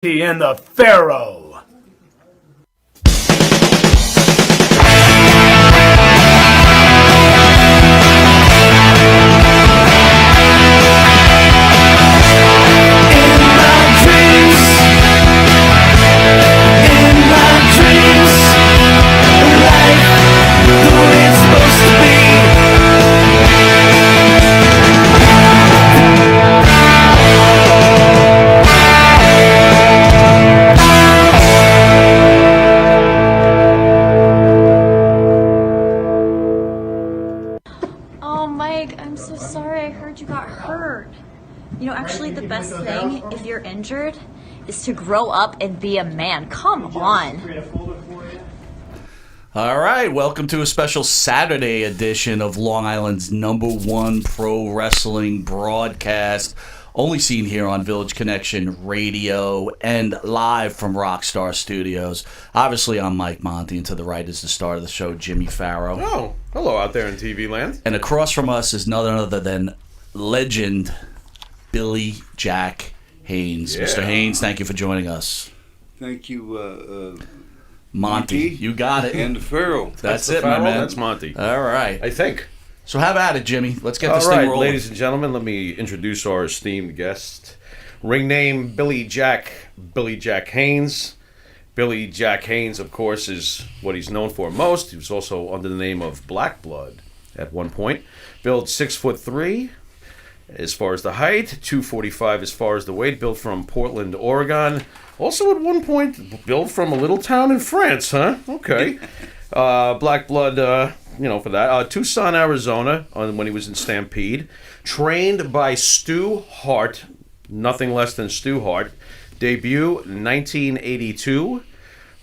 And the Pharaoh. Actually, the best thing, if you're injured, is to grow up and be a man. Come on. All right, welcome to a special Saturday edition of Long Island's #1 pro wrestling broadcast, only seen here on Village Connection Radio and live from Rockstar Studios. Obviously, I'm Mike Monte, and to the right is the star of the show, Jimmy Pharaoh. Oh, hello out there in TV land. And across from us is none other than legend Billy Jack Haynes. Yeah. Mr. Haynes, thank you for joining us. Thank you, Monty. You got it. And the Pharaoh. That's it, Pharaoh, my man. That's Monty. All right. I think. So have at it, Jimmy. Let's get this All thing right, rolling. ladies and gentlemen, let me introduce our esteemed guest. Ring name, Billy Jack Haynes. Billy Jack Haynes, of course, is what he's known for most. He was also under the name of Black Blood at one point. Built 6'3", as far as the height, 245 as far as the weight, built from Portland, Oregon. Also at one point, built from a little town in France, huh? Okay. Black Blood, for that. Tucson, Arizona, when he was in Stampede. Trained by Stu Hart, nothing less than Stu Hart. Debut 1982.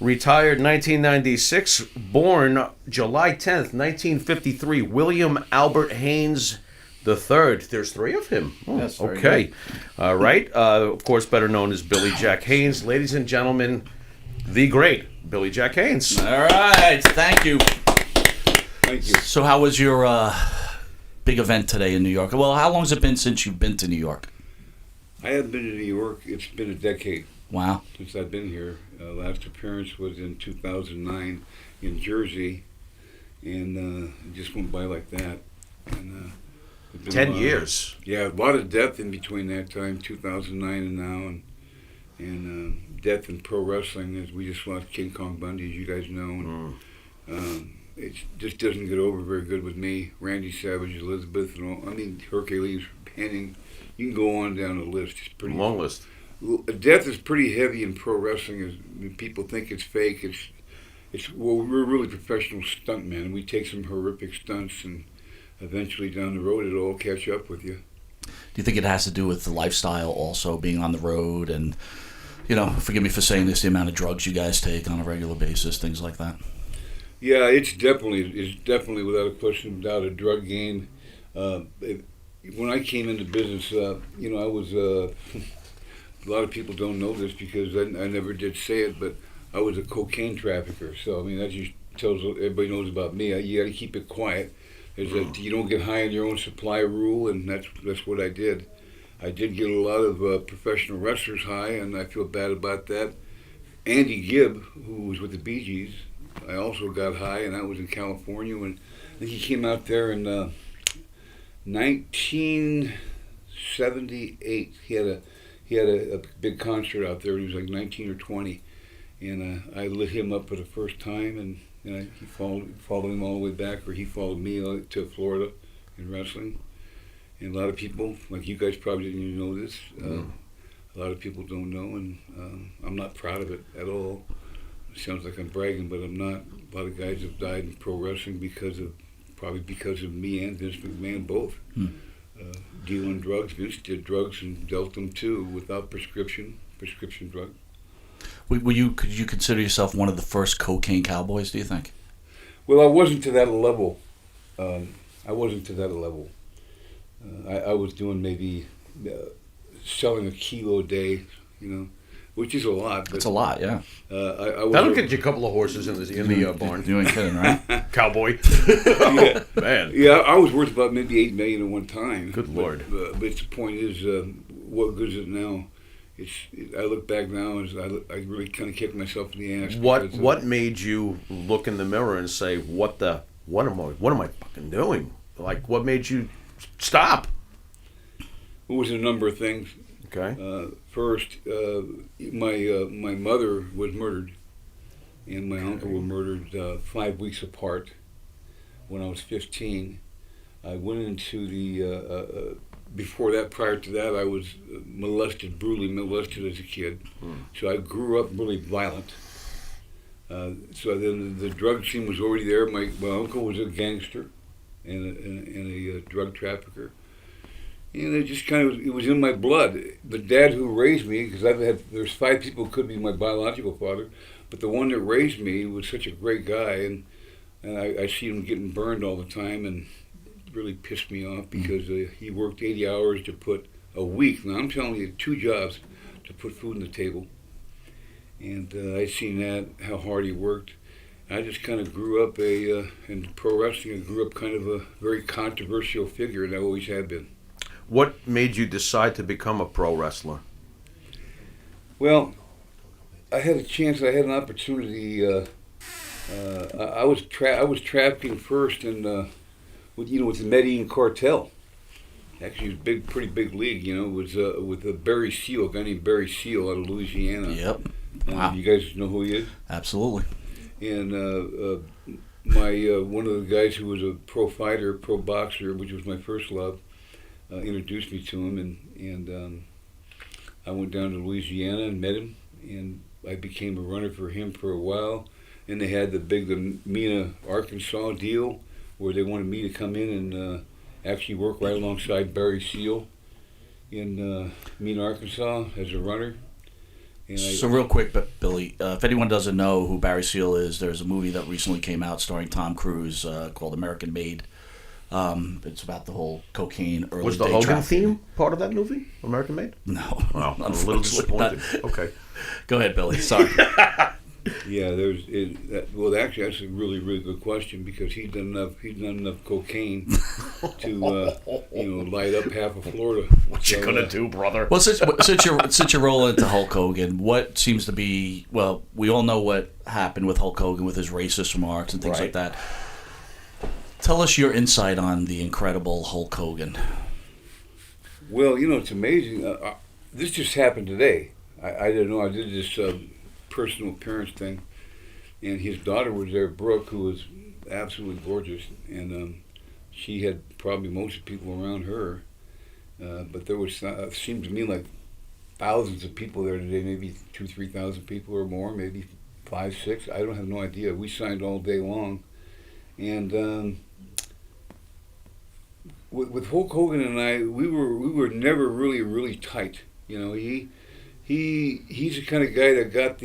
Retired 1996. Born July 10th, 1953. William Albert Haynes the third. There's three of him. Oh, yes, okay. All right. Of course, better known as Billy Jack Haynes. Ladies and gentlemen, the great Billy Jack Haynes. All right. Thank you. Thank you. So how was your big event today in New York? Well, how long has it been since you've been to New York? I haven't been to New York. It's been a decade Wow. since I've been here. Last appearance was in 2009 in Jersey, and it just went by like that. And 10 years. Yeah, a lot of death in between that time, 2009 and now, and death in pro wrestling, as we just lost King Kong Bundy, as you guys know. And, it just doesn't get over very good with me. Randy Savage, Elizabeth, and all. I mean, Hercules, Henning. You can go on down the list. It's pretty Long list. Death is pretty heavy in pro wrestling. People think it's fake. Well, we're really professional stuntmen. We take some horrific stunts, and eventually down the road it'll all catch up with you. Do you think it has to do with the lifestyle also, being on the road and, forgive me for saying this, the amount of drugs you guys take on a regular basis, things like that? Yeah, it's definitely without a question, without a drug game. When I came into business, I was, a lot of people don't know this because I never did say it, but I was a cocaine trafficker. So, I mean, that just tells everybody knows about me. You got to keep it quiet. There's you don't get high on your own supply rule, and that's what I did. I did get a lot of professional wrestlers high, and I feel bad about that. Andy Gibb, who was with the Bee Gees, I also got high, and I was in California when I think he came out there in 1978. He had a big concert out there. He was like 19 or 20, and I lit him up for the first time, and he followed him all the way back, or he followed me to Florida in wrestling. And a lot of people, like you guys probably didn't even know this. A lot of people don't know, and I'm not proud of it at all. It sounds like I'm bragging, but I'm not. A lot of guys have died in pro wrestling because of me and Vince McMahon both. Dealing drugs. Vince did drugs and dealt them too without prescription drug. Could you consider yourself one of the first cocaine cowboys, do you think? Well, I wasn't to that level. I was doing maybe selling a kilo a day, which is a lot. It's a lot, yeah. That'll get you a couple of horses in the barn. You ain't kidding, right? Cowboy. Yeah. Man. Yeah, I was worth about maybe $8 million at one time. Good Lord. But the point is, what good is it now? I look back now and I really kind of kick myself in the ass. What made you look in the mirror and say, what am I fucking doing? Like, what made you stop? It was a number of things. Okay. First, my mother was murdered, and my uncle were murdered 5 weeks apart. When I was 15, I went into the. Before that, prior to that, I was brutally molested as a kid. So I grew up really violent. So then the drug scene was already there. My uncle was a gangster and a drug trafficker. And it just it was in my blood. The dad who raised me, because there's 5 people who could be my biological father, but the one that raised me was such a great guy, and I see him getting burned all the time, and really pissed me off because he worked 80 hours to put a week. Now I'm telling you, 2 jobs to put food on the table. And I seen that, how hard he worked. I just kind of grew up in pro wrestling. I grew up kind of a very controversial figure, and I always have been. What made you decide to become a pro wrestler? Well, I had a chance. I had an opportunity. I was trafficking first, and with the Medellin cartel. Actually, it was pretty big league. It was with Barry Seal, a guy named Barry Seal out of Louisiana. Yep. Wow. You guys know who he is? Absolutely. And my one of the guys who was a pro fighter, pro boxer, which was my first love, introduced me to him, and I went down to Louisiana and met him, and I became a runner for him for a while. And they had the Mena, Arkansas deal, where they wanted me to come in and actually work right alongside Barry Seal in Mena, Arkansas as a runner. So real quick, Billy, if anyone doesn't know who Barry Seal is, there's a movie that recently came out starring Tom Cruise called American Made. It's about the whole cocaine early Was the day Hogan trafficking. theme part of that movie, American Made? No. Wow, I'm a little disappointed. Okay. Go ahead, Billy. Sorry. Yeah, actually, that's a really, really good question, because he's done enough cocaine to light up half of Florida. What you gonna do, brother? Well, since you're rolling into Hulk Hogan, what seems to be, well, we all know what happened with Hulk Hogan with his racist remarks and things like that. Tell us your insight on the incredible Hulk Hogan. Well, it's amazing. This just happened today. I didn't know. I did this personal appearance thing, and his daughter was there, Brooke, who was absolutely gorgeous, and she had probably most of the people around her, but there was seemed to me like thousands of people there today, maybe 2,000-3,000 people or more, maybe 5-6. I don't have no idea. We signed all day long, and with Hulk Hogan and I, we were never really tight. He's the kind of guy that got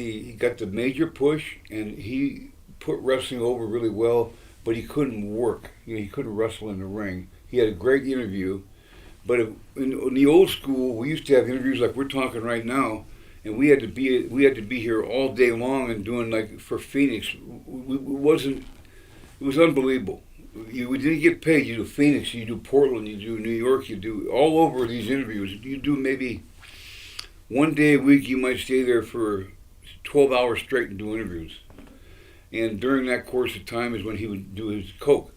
the major push, and he put wrestling over really well, but he couldn't work. He couldn't wrestle in the ring. He had a great interview, but in the old school, we used to have interviews like we're talking right now, and we had to be here all day long and doing, like, for Phoenix. It was unbelievable. We didn't get paid. You do Phoenix, you do Portland, you do New York, you do all over these interviews. You do maybe one day a week. You might stay there for 12 hours straight and do interviews. And during that course of time is when he would do his coke.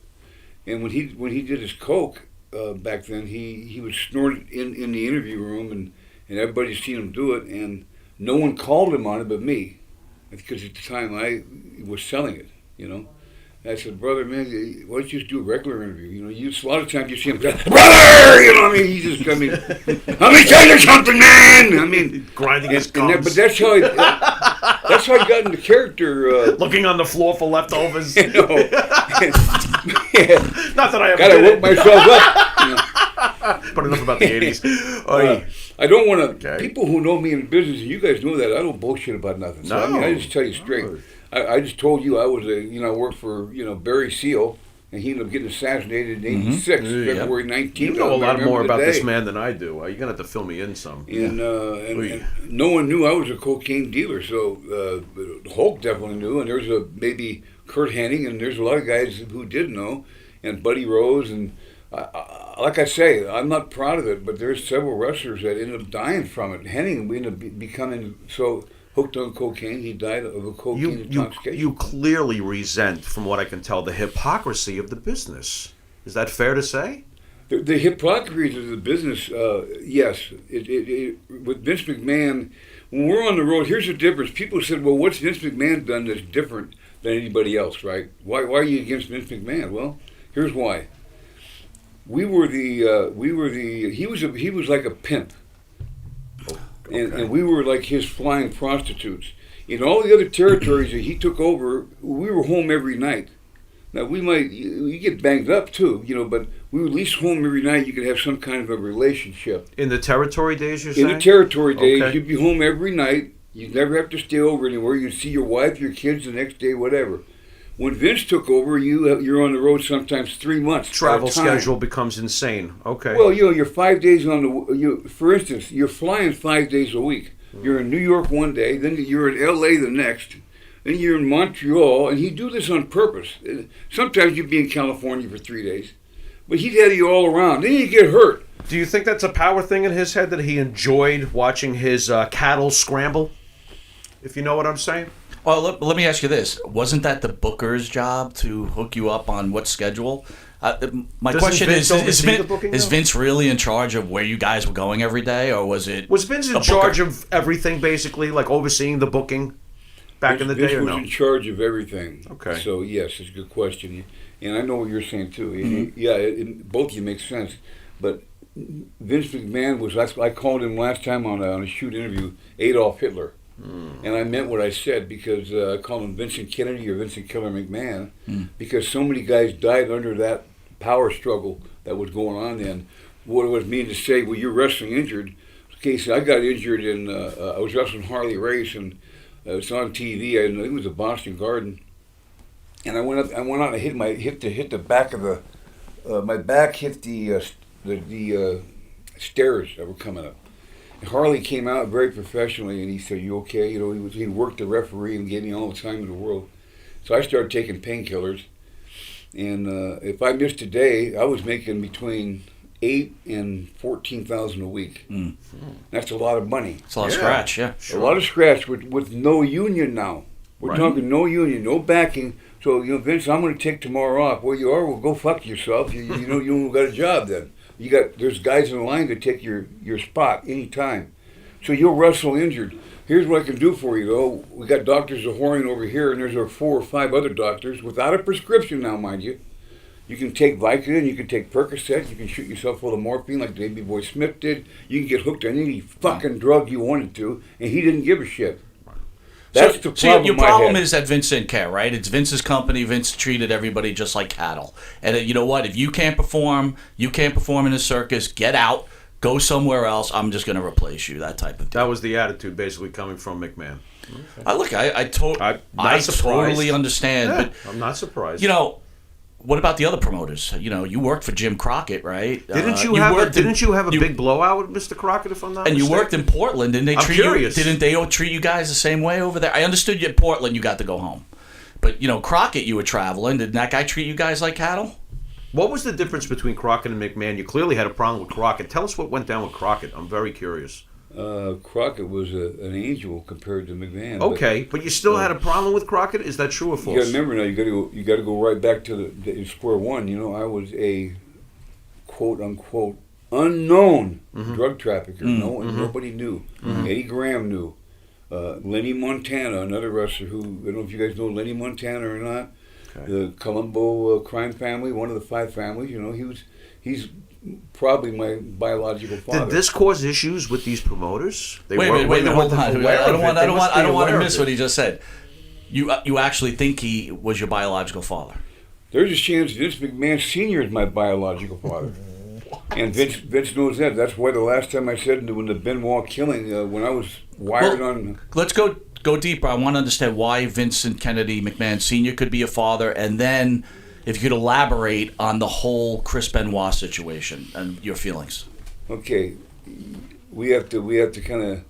And when he did his coke back then, he would snort it in the interview room, and everybody's seen him do it, and no one called him on it but me, because at the time I was selling it. I said, brother, man, why don't you just do a regular interview? A lot of times you see him, brother, let me tell you something, man. Grinding his gums. But that's how I got into character. Looking on the floor for leftovers. Yeah. Not that I ever gotta did work myself up. But enough about the 80s. I don't want to. People who know me in business, and you guys know that, I don't bullshit about nothing. So I just tell you straight. I just told you I was I worked for Barry Seal, and he ended up getting assassinated in '86, February 19th. You know a lot more about this man than I do. You're gonna have to fill me in some. And no one knew I was a cocaine dealer, so Hulk definitely knew, and there's maybe Kurt Hennig, and there's a lot of guys who did know, and Buddy Rose, and like I say, I'm not proud of it, but there's several wrestlers that ended up dying from it. Henning ended up becoming so hooked on cocaine, he died of a cocaine intoxication. You clearly resent, from what I can tell, the hypocrisy of the business. Is that fair to say? The hypocrisy of the business, yes. With Vince McMahon, when we're on the road, here's the difference. People said, well, what's Vince McMahon done that's different than anybody else, right? Why are you against Vince McMahon? Well, here's why. He was like a pimp. Okay. And we were like his flying prostitutes. In all the other territories that he took over, we were home every night. Now, you get banged up too, but we were at least home every night. You could have some kind of a relationship. In the territory days, you're saying? In the territory days, Okay. you'd be home every night. You'd never have to stay over anywhere. You'd see your wife, your kids the next day, whatever. When Vince took over, you're on the road sometimes 3 months. Travel at a time. schedule becomes insane. Okay. Well, you're 5 days on the. For instance, you're flying 5 days a week. You're in New York one day, then you're in L.A. the next, then you're in Montreal, and he'd do this on purpose. Sometimes you'd be in California for 3 days, but he'd have you all around. Then you get hurt. Do you think that's a power thing in his head, that he enjoyed watching his cattle scramble? If you know what I'm saying? Well, let me ask you this. Wasn't that the booker's job to hook you up on what schedule? My Doesn't question Vince oversee the booking, is though? Vince really in charge of where you guys were going every day, or was it... Was Vince in a charge booker? of everything, basically, like overseeing the booking back in the day, Vince or was no? in charge of everything. Okay. So, yes, it's a good question. And I know what you're saying, too. Mm-hmm. Yeah, both of you make sense. But Vince McMahon was, I called him last time on a shoot interview, Adolf Hitler. And I meant what I said, because I called him Vincent Kennedy or Vincent Killer McMahon, because so many guys died under that power struggle that was going on then. What it was mean to say, well, you're wrestling injured. Okay, so I got injured in, I was wrestling Harley Race, and it's on TV. I think it was the Boston Garden. And I went out and hit the back of my back hit the stairs that were coming up. Harley came out very professionally, and he said, "You okay?" He worked the referee and gave me all the time in the world. So I started taking painkillers, and if I missed a day, I was making between $8,000 and $14,000 a week. That's a lot of money. It's a lot of scratch, yeah. A lot of scratch with no union now. We're talking no union, no backing. So Vince, I'm going to take tomorrow off. Well, you are. Well, go fuck yourself. You got a job then. There's guys in line to take your spot anytime. So you'll wrestle injured. Here's what I can do for you, though. We got doctors of whoring over here, and there's 4 or 5 other doctors without a prescription now, mind you. You can take Vicodin, you can take Percocet, you can shoot yourself full of morphine like Davey Boy Smith did. You can get hooked on any fucking drug you wanted to, and he didn't give a shit. That's the problem. So your in my problem head. is that Vince didn't care, right? It's Vince's company. Vince treated everybody just like cattle. And you know what? If you can't perform in a circus, get out, go somewhere else. I'm just going to replace you, that type of thing. That was the attitude, basically, coming from McMahon. Okay. I totally understand. Yeah, but I'm not surprised. What about the other promoters? You worked for Jim Crockett, right? Didn't you have a big blowout with Mr. Crockett, if I'm not And mistaken? you worked in Portland, didn't they? I'm curious. Didn't they all treat you guys the same way over there? I understood you at Portland, you got to go home, but Crockett, you were traveling. Didn't that guy treat you guys like cattle? What was the difference between Crockett and McMahon? You clearly had a problem with Crockett. Tell us what went down with Crockett. I'm very curious. Crockett was an angel compared to McMahon. Okay, but you still had a problem with Crockett? Is that true or false? You got to remember now. You got to go right back to the square one. I was a quote unquote unknown drug trafficker. Nobody knew. Eddie Graham knew. Lenny Montana, another wrestler who, I don't know if you guys know Lenny Montana or not. Okay. The Colombo crime family, one of the 5 families. He's probably my biological father. Did this cause issues with these promoters? Wait, hold on. I don't want to miss what he just said. You actually think he was your biological father? There's a chance Vince McMahon Sr. is my biological father. And Vince knows that. That's why the last time I said when the Benoit killing, when I was wired on... Let's go deeper. I want to understand why Vincent Kennedy McMahon Sr. could be a father, and then if you could elaborate on the whole Chris Benoit situation and your feelings. Okay, we have to kind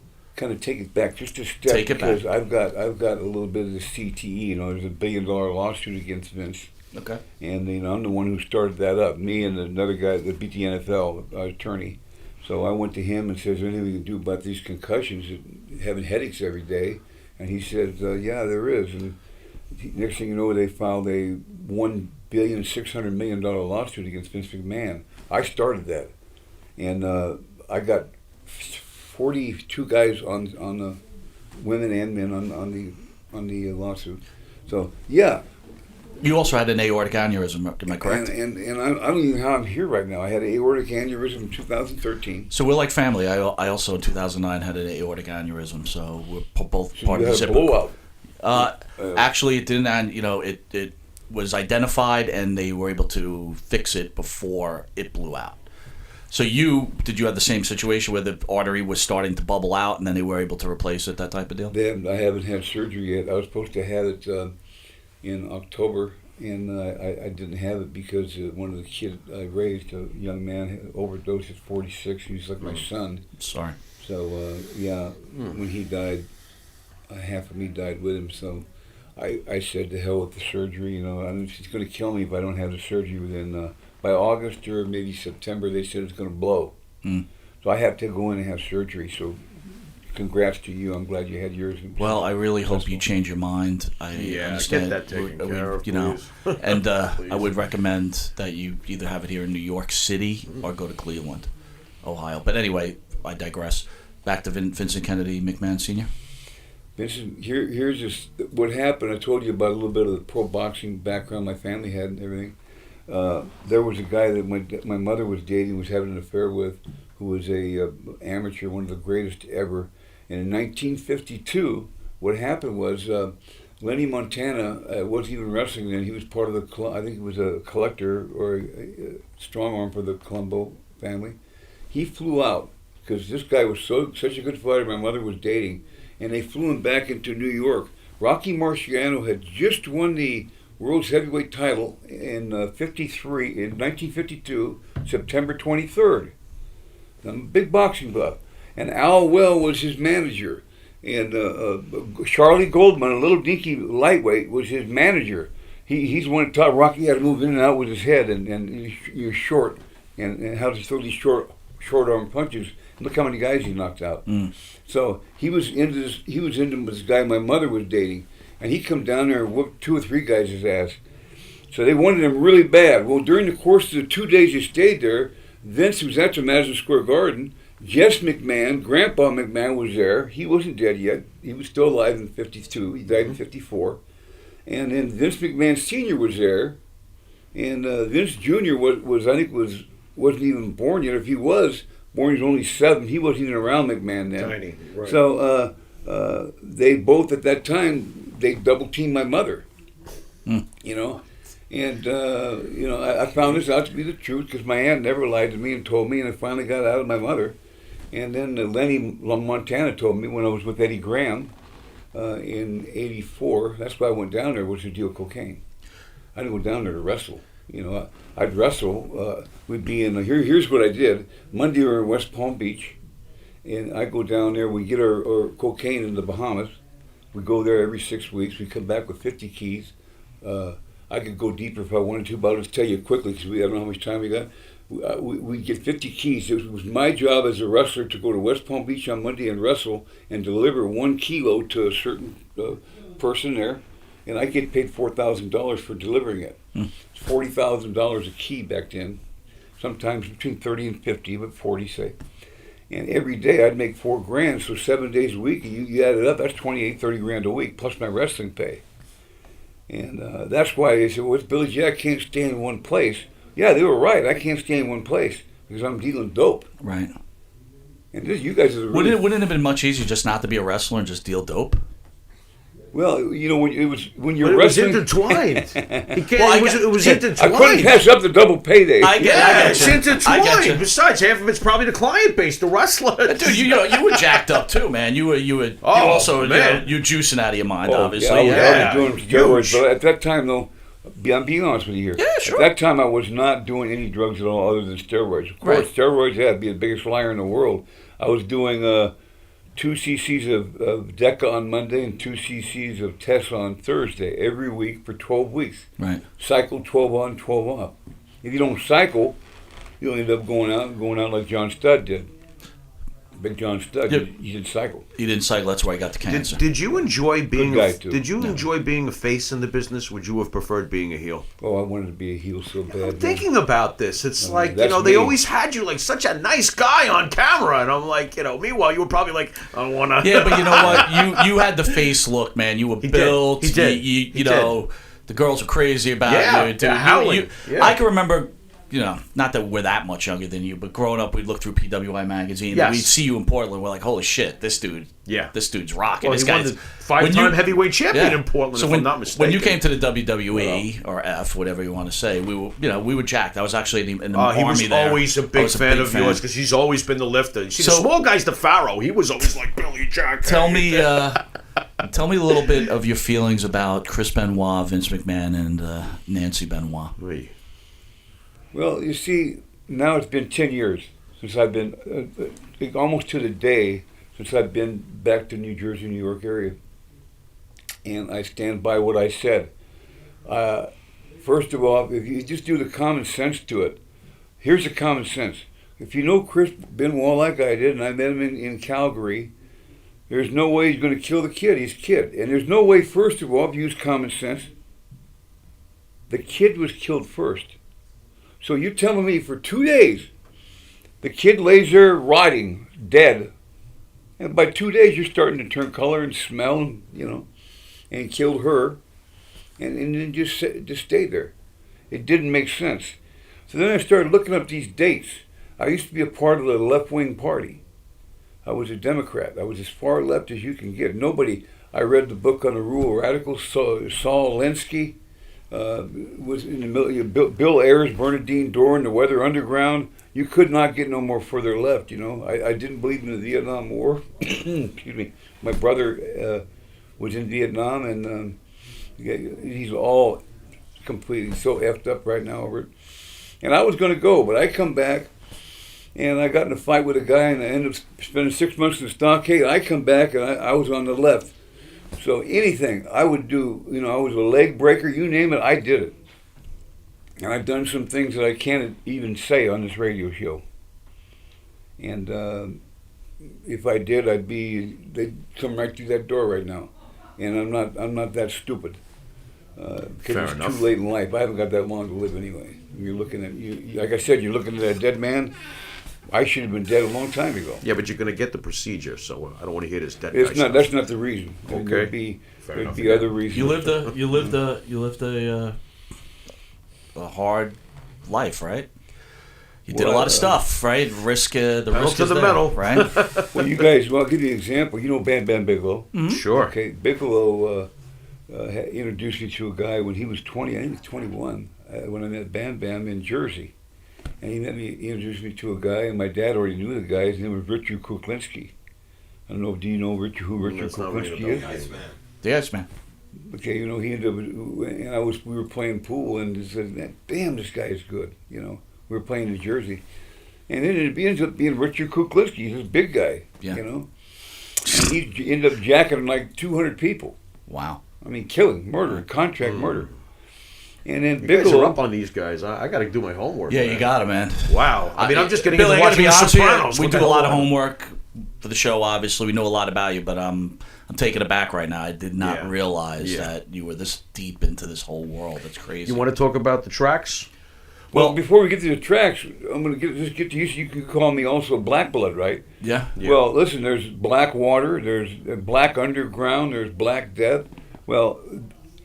of take it back just a step, because I've got a little bit of the CTE. There's a $1 billion lawsuit against Vince. Okay. And I'm the one who started that up. Me and another guy that beat the NFL attorney. So I went to him and said, "Is there anything we can do about these concussions, having headaches every day?" And he said, "Yeah, there is." And next thing you know, they filed a $1,600,000,000 lawsuit against Vince McMahon. I started that, and I got 42 guys on the women and men on the lawsuit. So yeah. You also had an aortic aneurysm, am I correct? And I don't even know how I'm here right now. I had an aortic aneurysm in 2013. So we're like family. I also in 2009 had an aortic aneurysm, so we're both So part you of the had a zipper. blowout. Actually, it didn't. And it was identified, and they were able to fix it before it blew out. So did you have the same situation where the artery was starting to bubble out, and then they were able to replace it, that type of deal? I haven't had surgery yet. I was supposed to have it in October, and I didn't have it because one of the kids I raised, a young man, overdosed at 46. He's like my son. Sorry. So when he died, half of me died with him. So I said to hell with the surgery. It's going to kill me if I don't have the surgery within by August or maybe September. They said it's going to blow. So I have to go in and have surgery. So congrats to you. I'm glad you had yours. Well, I really hope you change your mind. I understand. Get that taken care of, please. And I would recommend that you either have it here in New York City or go to Cleveland, Ohio. But anyway, I digress. Back to Vincent Kennedy McMahon Sr. Vincent, here's just what happened. I told you about a little bit of the pro boxing background my family had and everything. There was a guy that my mother was dating, was having an affair with, who was a amateur, one of the greatest ever. And in 1952, what happened was Lenny Montana wasn't even wrestling then. He was part of I think he was a collector or a strong arm for the Colombo family. He flew out because this guy was such a good fighter my mother was dating, and they flew him back into New York. Rocky Marciano had just won the world's heavyweight title in 1952, September 23rd. I'm a big boxing buff. And Al Well was his manager. And Charlie Goldman, a little dinky lightweight, was his manager. He's the one that taught Rocky how to move in and out with his head and you're short and how to throw these short arm punches. Look how many guys he knocked out. So he was into this guy my mother was dating. And he come down there and whooped 2 or 3 guys' ass. So they wanted him really bad. Well, during the course of the 2 days he stayed there, Vince was at the Madison Square Garden. Jess McMahon, Grandpa McMahon, was there. He wasn't dead yet. He was still alive in 52. He died in 54. And then Vince McMahon Sr. was there. And Vince Jr. wasn't even born yet. If he was born, he was only 7. He wasn't even around McMahon then. Tiny, right. So they both, at that time, they double-teamed my mother. And, I found this out to be the truth because my aunt never lied to me and told me, and I finally got out of my mother. And then Lenny Montana told me when I was with Eddie Graham in 84, that's why I went down there, was to deal cocaine. I didn't go down there to wrestle. I'd wrestle. We'd be in, here's what I did. Monday we were in West Palm Beach, and I go down there, we get our cocaine in the Bahamas. We go there every 6 weeks. We come back with 50 keys. I could go deeper if I wanted to, but I'll just tell you quickly because I don't know how much time we got. We get 50 keys. It was my job as a wrestler to go to West Palm Beach on Monday and wrestle and deliver 1 kilo to a certain person there, and I get paid $4,000 for delivering it. It's $40,000 a key back then, sometimes between 30 and 50, but 40 say. And every day I'd make $4,000, so 7 days a week, you add it up, that's 28, 30 grand a week, plus my wrestling pay. And that's why they said, well, Billy Jack can't stay in one place. Yeah, they were right. I can't stay in one place because I'm dealing dope. Right. And you guys are really... Wouldn't it have been much easier just not to be a wrestler and just deal dope? Well, when you're But wrestling... it was intertwined. It was I intertwined. couldn't pass up the double payday. I get It's you. intertwined. I get you. Besides, half of it's probably the client base, the wrestler. Dude, you were jacked up too, man. You were you also man. you're juicing out of your mind, I obviously. was doing steroids, Huge. but at that time, though, I'm being honest with you here. Yeah, sure. At that time, I was not doing any drugs at all other than steroids. Of course, Right. steroids, I'd be the biggest liar in the world. I was doing 2 cc's of Deca on Monday and 2 cc's of Tess on Thursday every week for 12 weeks. Right. Cycle 12 on, 12 off. If you don't cycle, you'll end up going out like John Studd did. Big John Studd, Yep. he did cycle. He didn't cycle. That's where I got the cancer. Did you enjoy being Good guy, too. Did you enjoy being a face in the business? Would you have preferred being a heel? Oh, I wanted to be a heel so bad. I'm thinking about this. It's like, that's they me. always had you like such a nice guy on camera, and I'm like, meanwhile you were probably like, I don't want to. Yeah, but you know what? You had the face look, man. You were built. He did. You know, the girls were crazy about Yeah, you. Dude. they're howling. Yeah. I can remember. Not that we're that much younger than you, but growing up, we'd look through PWI magazine. Yes. And we'd see you in Portland. We're like, holy shit, this dude. Yeah. This dude's rocking. Well, this he won guy's the 5-time heavyweight champion in Portland, So if when, I'm not mistaken. when you came to the WWE or F, whatever you want to say, we were jacked. I was actually in the he army was there. always a I big was fan of yours because he's always been the lifter. See, the So- small guy's the Pharaoh. He was always like Billy Jack. Tell me a little bit of your feelings about Chris Benoit, Vince McMahon, and Nancy Benoit. Wait. Well, you see, now it's been 10 years since I've been, almost to the day, since I've been back to New Jersey, New York area. And I stand by what I said. First of all, if you just do the common sense to it, here's the common sense. If you know Chris Benoit like I did, and I met him in Calgary, there's no way he's going to kill the kid. He's a kid. And there's no way, first of all, if you use common sense, the kid was killed first. So you're telling me for 2 days, the kid lays there rotting, dead, and by 2 days you're starting to turn color and smell, and he killed her, and then just stayed there. It didn't make sense. So then I started looking up these dates. I used to be a part of the left-wing party. I was a Democrat. I was as far left as you can get. I read the book on the rural radicals, Saul Alinsky. Was in the middle. Bill Ayers, Bernadine Doran, the Weather Underground. You could not get no more further left. I didn't believe in the Vietnam War. Excuse me. My brother was in Vietnam, and he's all completely so effed up right now over it. And I was going to go, but I come back, and I got in a fight with a guy, and I ended up spending 6 months in the stockade. I come back, and I was on the left. So anything I would do, I was a leg breaker, you name it, I did it. And I've done some things that I can't even say on this radio show. And if I did, they'd come right through that door right now. And I'm not that stupid. Because it's too late in life. I haven't got that long to live anyway. You're looking at, like I said, you're looking at a dead man. I should have been dead a long time ago. Yeah, but you're going to get the procedure, so I don't want to hear this dead It's guy not. That's not the reason. Okay. There'd be other reasons. You lived a hard life, right? You did a lot of stuff, right? The risk to is the there, metal. right? Well, you guys. Well, I'll give you an example. You know Bam Bam Bigelow. Sure. Okay, Bigelow introduced me to a guy when he was 20. I think he was 21 when I met Bam Bam in Jersey. And he introduced me to a guy, and my dad already knew the guy. His name was Richard Kuklinski. I don't know. Do you know who Richard Kuklinski is? The Iceman. Okay, he ended up, and we were playing pool, and he said, "Damn, this guy is good." We were playing in Jersey, and then it ends up being Richard Kuklinski. He's this big guy, And he ended up jacking like 200 people. Wow. I mean, killing, murder, contract murder. And then You Bigelow. guys are up on these guys. I got to do my homework. Yeah, man. you got it, man. Wow. I mean, I'm just getting Billy, into I gotta watching be The honest with you, Sopranos. we What do the a lot hell? of homework for the show. Obviously, we know a lot about you, but I'm taken aback right now. I did not realize that you were this deep into this whole world. That's crazy. You want to talk about the tracks? Well, before we get to the tracks, I'm going to just get to you. You can call me also Black Blood, right? Yeah. Well, listen, there's Black Water, there's Black Underground, there's Black Death. Well,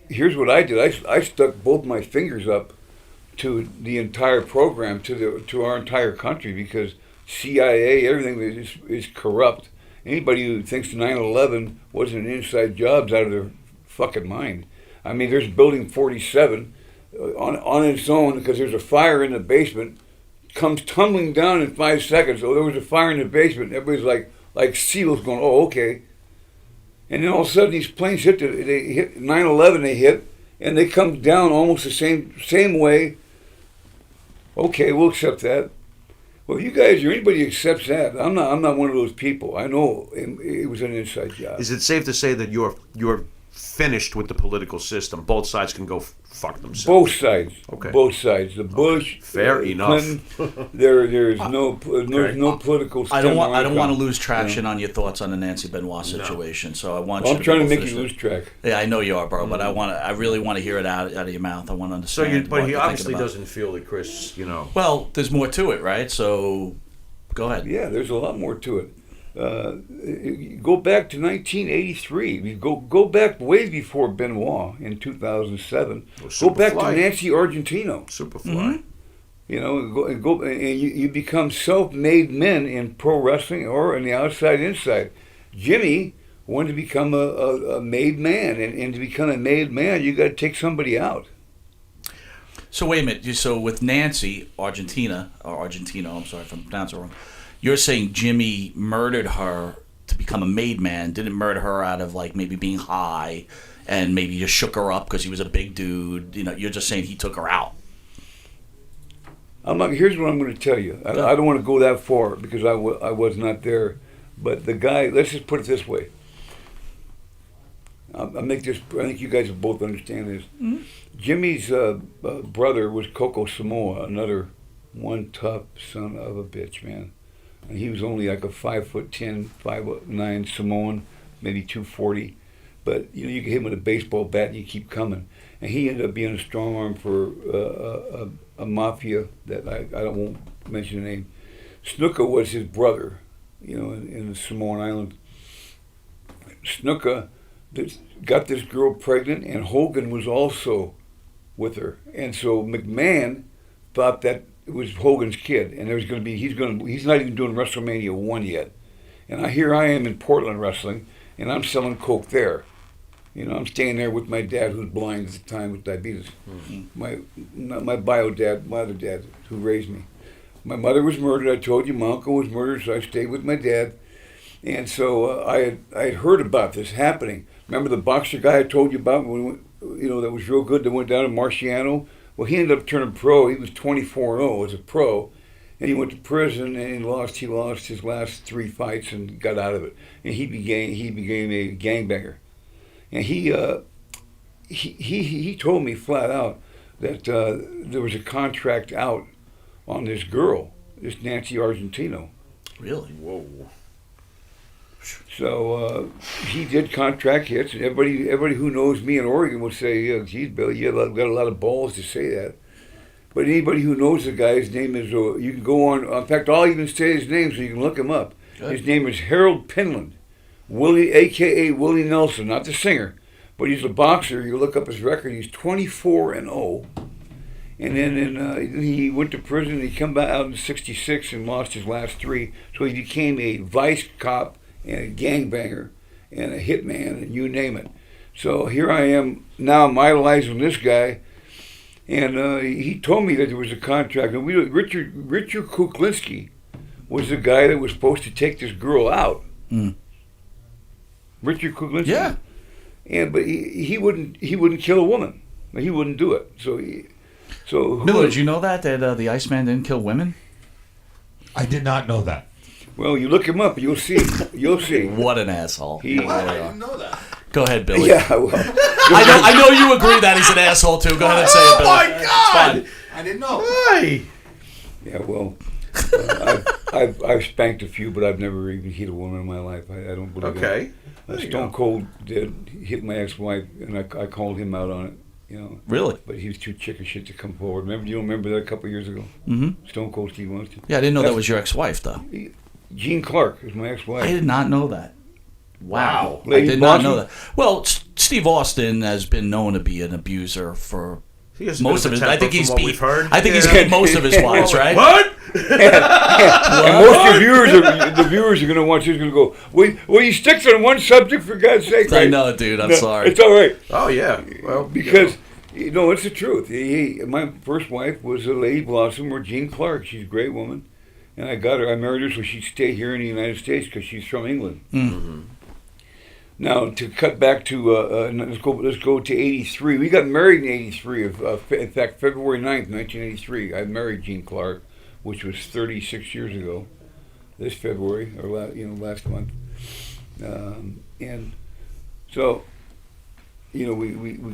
here's what I did. I stuck both my fingers up to the entire program, to our entire country, because CIA, everything is corrupt. Anybody who thinks 9/11 wasn't an inside job's out of their fucking mind. I mean, there's Building 47 on its own because there's a fire in the basement, comes tumbling down in 5 seconds. Oh, there was a fire in the basement. Everybody's like seals going, oh, okay. And then all of a sudden these planes hit 9/11. They hit, and they come down almost the same way. Okay, we'll accept that. Well, you guys or anybody accepts that, I'm not one of those people. I know it was an inside job. Is it safe to say that you're finished with the political system? Both sides can go fuck themselves. Both sides. Okay. Both sides. The Bush, Fair enough. Clinton. There's no political. I don't want to to lose traction on your thoughts on the Nancy Benoit situation. So I want Well, you. I'm trying to go make finish you it. lose track. Yeah, I know you are, bro. But I really want to hear it out of your mouth. I want to understand. But what he you're obviously thinking about. doesn't feel that Chris, Well, there's more to it, right? So, go ahead. Yeah, there's a lot more to it. Go back to 1983. We go back way before Benoit in 2007. Go back to Superfly. Nancy Argentino. Superfly. Go and you become self-made men in pro wrestling or in the outside inside. Jimmy wanted to become a made man, and to become a made man, you got to take somebody out. So wait a minute. So with Nancy Argentino, I'm sorry if I'm pronouncing it wrong. You're saying Jimmy murdered her to become a made man, didn't murder her out of like maybe being high and maybe just shook her up because he was a big dude. You're just saying he took her out. Here's what I'm going to tell you. I don't want to go that far because I was not there. But the guy, let's just put it this way. I'll make this, I think you guys will both understand this. Mm-hmm. Jimmy's brother was Coco Samoa, another one tough son of a bitch, man. And he was only like a 5'10", 5'9" Samoan, maybe 240. But you can hit him with a baseball bat and you keep coming. And he ended up being a strong arm for a mafia that I won't mention the name. Snuka was his brother, in the Samoan Island. Snuka got this girl pregnant, and Hogan was also with her. And so McMahon thought that it was Hogan's kid, and he's not even doing WrestleMania 1 yet. And here I am in Portland wrestling, and I'm selling coke there. I'm staying there with my dad, who's blind at the time with diabetes. Mm-hmm. My bio dad, my other dad, who raised me. My mother was murdered. I told you my uncle was murdered, so I stayed with my dad. And so I had heard about this happening. Remember the boxer guy I told you about, that was real good, that went down to Marciano? Well, he ended up turning pro. He was 24-0 as a pro. And he went to prison and he lost his last 3 fights and got out of it. And he became a gangbanger. And he told me flat out that there was a contract out on this girl, this Nancy Argentino. Really? Whoa. So he did contract hits, and everybody who knows me in Oregon will say, geez, Billy, you got a lot of balls to say that. But anybody who knows the guy, his name is, you can go on, in fact, I'll even say his name so you can look him up. Good. His name is Harold Pinland, a.k.a. Willie Nelson, not the singer, but he's a boxer. You look up his record, he's 24-0. And then he went to prison, he come back out in 66 and lost his last 3, so he became a vice cop and a gangbanger and a hitman and you name it. So here I am now idolizing this guy, and he told me that there was a contract. And Richard Kuklinski was the guy that was supposed to take this girl out. Mm. Richard Kuklinski. Yeah. But he wouldn't kill a woman. He wouldn't do it. So Miller, did you know that the Iceman didn't kill women? I did not know that. Well, you look him up, you'll see. You'll see. What an asshole. I didn't know that. Go ahead, Billy. Yeah, well, I know you agree that he's an asshole too. Go ahead and say it, Billy. Oh my God! It's fine. I didn't know. Hey. Yeah, well, I've spanked a few, but I've never even hit a woman in my life. I don't believe Okay. that. Stone Cold hit my ex-wife, and I called him out on it. Really? But he was too chicken shit to come forward. You don't remember that a couple of years ago? Mm-hmm. Stone Cold Steve Austin. Yeah, I didn't know that was your ex-wife, though. Jean Clark is my ex-wife. I did not know that. Wow. Lady I did not know that. Well, Steve Austin has been known to be an abuser for most of his. I think he's beat. I think he's beat most of his wives, right? What? And most of the viewers are going to watch this. Going to go, well, he sticks on one subject for God's sake. Right? I know, dude. I'm sorry. It's all right. Oh yeah. Well, because it's the truth. My first wife was a Lady Blossom or Jean Clark. She's a great woman, and I married her so she'd stay here in the United States because she's from England. Mm-hmm. Now, to cut back to, let's go to 83. We got married in 83. In fact, February 9th, 1983, I married Jean Clark. which was 36 years ago, this February or last month, and so we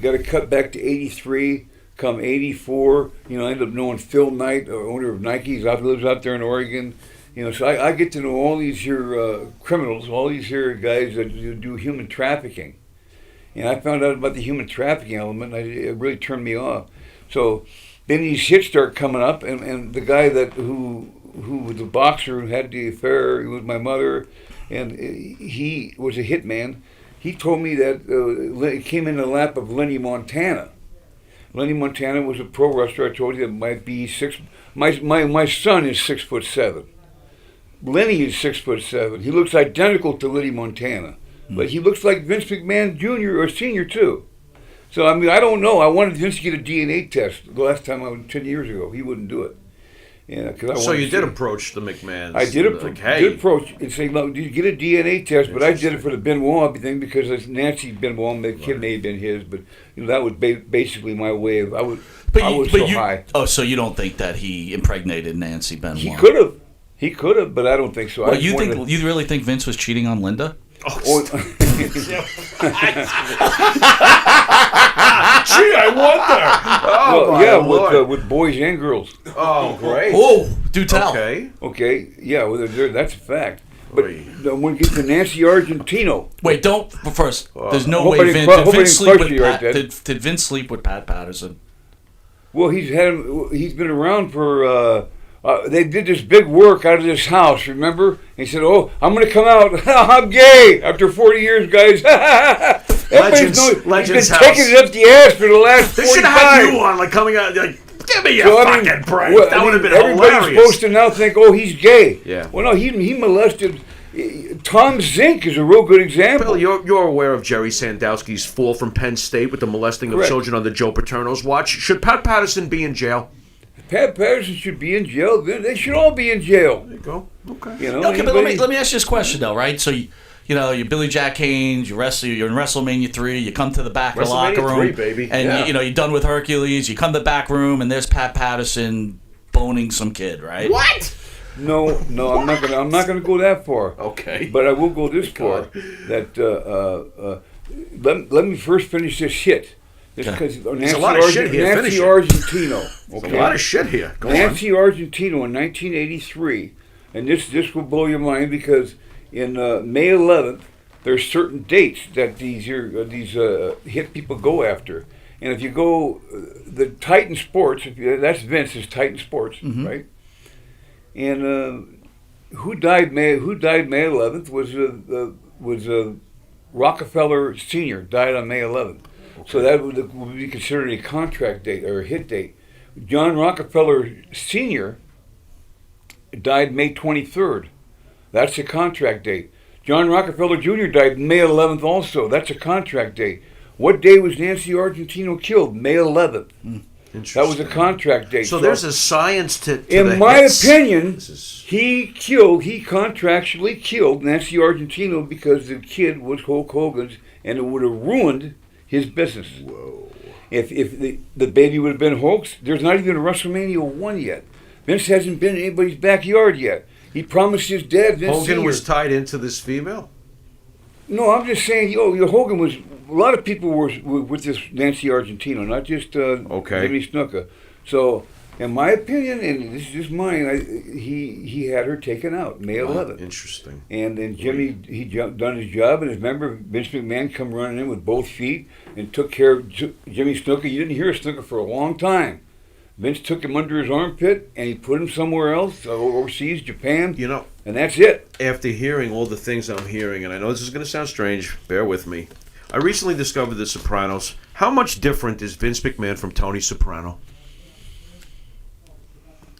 got to cut back to '83. Come '84, I ended up knowing Phil Knight, owner of Nike's, lives out there in Oregon. So I get to know all these here criminals, all these here guys that do human trafficking. And I found out about the human trafficking element, and it really turned me off. So then these hits start coming up, and the guy who was the boxer who had the affair with my mother, and he was a hitman. He told me that it came in the lap of Lenny Montana. Lenny Montana was a pro wrestler. I told you that might be six. My son is 6'7". Lenny is 6'7". He looks identical to Lenny Montana, but he looks like Vince McMahon Jr. or Sr. too. So I don't know. I wanted Vince to get a DNA test the last time 10 years ago. He wouldn't do it. So you did approach the McMahons. I did approach and say, look, did you get a DNA test? But I did it for the Benoit thing because it's Nancy Benoit. The kid may have been his, but that was basically my way of. I was so high. Oh, so you don't think that he impregnated Nancy Benoit? He could have, but I don't think so. Well, you really think Vince was cheating on Linda? Gee, I wonder. With boys and girls. Oh, great. Oh, do tell. Okay. Yeah, that's a fact. But when we get to Nancy Argentino. Wait, don't. First, there's no way Vince sleep with Pat. Did Vince sleep with Pat Patterson? Well, he's been around for. They did this big work out of this house, remember? And he said, "Oh, I'm going to come out. I'm gay after 40 years, guys." Legends He's been house. taking it up the ass for the last 45. They should have had you on, coming out, give me your fucking break. That would have been everybody's hilarious. Supposed to now think, oh, he's gay. Yeah. Well, no, he molested. Tom Zink is a real good example. Bill, you're aware of Jerry Sandowski's fall from Penn State with the molesting of children under Joe Paterno's watch. Should Pat Patterson be in jail? Pat Patterson should be in jail. They should all be in jail. There you go. Okay. Okay, but let me ask you this question though, right? So you're Billy Jack Haynes. You're in WrestleMania 3. You come to the back of the locker room, 3, baby. And you're done with Hercules. You come to the back room, and there's Pat Patterson boning some kid, right? What? No, I'm not gonna go that far. Okay. But I will go this far. That let me first finish this hit. Because There's a lot of shit here. Nancy Argentino. There's a lot of shit here. Nancy Argentino in 1983, and this will blow your mind because in May 11th there's certain dates that these hit people go after, and if you go the Titan Sports, that's Vince's Titan Sports, right? And who died May 11th was Rockefeller Sr. died on May 11th. Okay. So that would be considered a contract date or a hit date. John Rockefeller Sr. died May 23rd. That's a contract date. John Rockefeller Jr. died May 11th also. That's a contract date. What day was Nancy Argentino killed? May 11th. That was a contract date. So there's a science to in my opinion, he contractually killed Nancy Argentino because the kid was Hulk Hogan's and it would have ruined his business. Whoa. If the baby would have been Hulk's, there's not even a WrestleMania 1 yet. Vince hasn't been in anybody's backyard yet. He promised his dad, Vince Hogan Sr. was tied into this female? No, I'm just saying, Hogan was, a lot of people were with this Nancy Argentino, not just Jimmy Snuka. So, in my opinion, and this is just mine, he had her taken out May 11th. Interesting. And then Jimmy, he done his job, and remember Vince McMahon come running in with both feet and took care of Jimmy Snuka. You didn't hear Snuka for a long time. Vince took him under his armpit and he put him somewhere else, overseas, Japan. And that's it. After hearing all the things I'm hearing, and I know this is going to sound strange, bear with me. I recently discovered The Sopranos. How much different is Vince McMahon from Tony Soprano?